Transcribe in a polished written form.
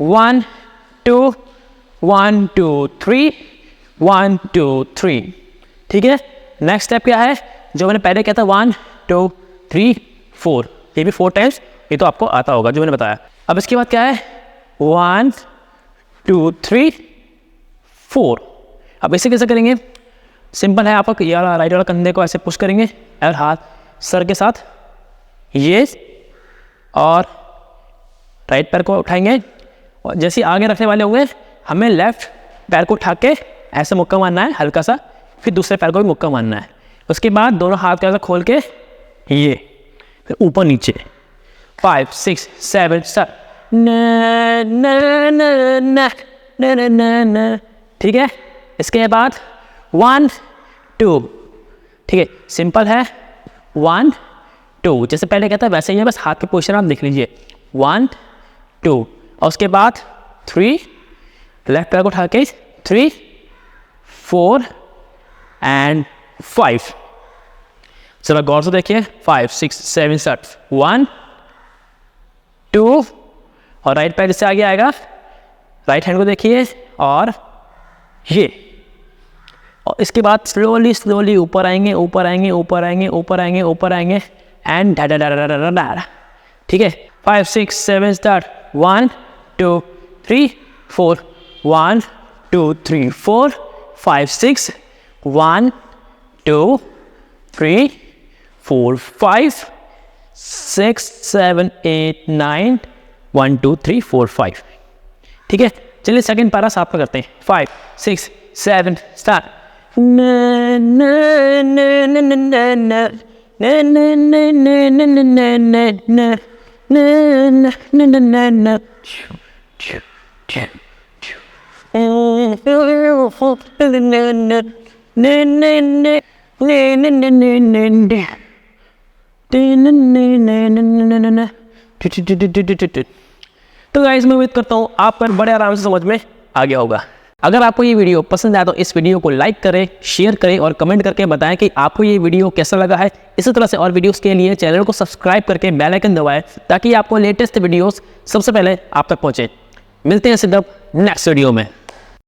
1 2 1 2 3 1 2 3। ठीक है, next step क्या है जो मैंने पहले किया था 1 2 3 4, ये भी 4 टाइम्स, ये तो आपको आता होगा जो मैंने बताया। अब इसके बाद क्या है 1 2 3 4। अब इसे कैसे करेंगे, सिंपल है, आप ये वाला राइट वाला कंधे को ऐसे पुश करेंगे और हाथ सर के साथ ये, और राइट पैर को उठाएंगे, और जैसे आगे रखने वाले होंगे हमें लेफ्ट पैर को उठा के ऐसे मुक्का मारना है हल्का सा, फिर दूसरे पैर को भी मुक्का मारना है। उसके बाद दोनों हाथ का ऐसा खोल के ये, फिर ऊपर नीचे 5 6 7 स्टार्ट। ठीक है, इसके बाद 1 2। ठीक है, सिंपल है 1 2, जैसे पहले कहता है वैसे ही है, बस हाथ के पोजीशन आप देख लीजिए 1 2, और उसके बाद 3, लेफ्ट पैर को उठा के 3 4 एंड 5। चलो गौर से देखिए 5 6 7 स्टार्ट। 1 2, और राइट पैर इससे आगे आएगा, राइट हैंड को देखिए, और ये, और इसके बाद स्लोली स्लोली ऊपर आएंगे ऊपर आएंगे ऊपर आएंगे ऊपर आएंगे ऊपर आएंगे एंड डा डा डा डा डा डा। ठीक है, 5 6 7 स्टार्ट। 1 2 3 4 1 2 3 4 5 6 1 2 3 4 5 6 7 8 9 1 2 3 4 5। ठीक है, चलिए सेकंड पैरा साफ करते हैं। 5 6 7 स्टार्ट। तो गाइस मैं उम्मीद करता हूँ आप पर बड़े आराम से समझ में आ गया होगा। अगर आपको ये वीडियो पसंद आया तो इस वीडियो को लाइक करें, शेयर करें और कमेंट करके बताएं कि आपको ये वीडियो कैसा लगा है। इसी तरह से और वीडियोस के लिए चैनल को सब्सक्राइब करके बेल आइकन दबाएं ताकि आपको लेटेस्ट वीडियोस सबसे पहले आप तक पहुंचे। मिलते हैं सिर्फ नेक्स्ट वीडियो में।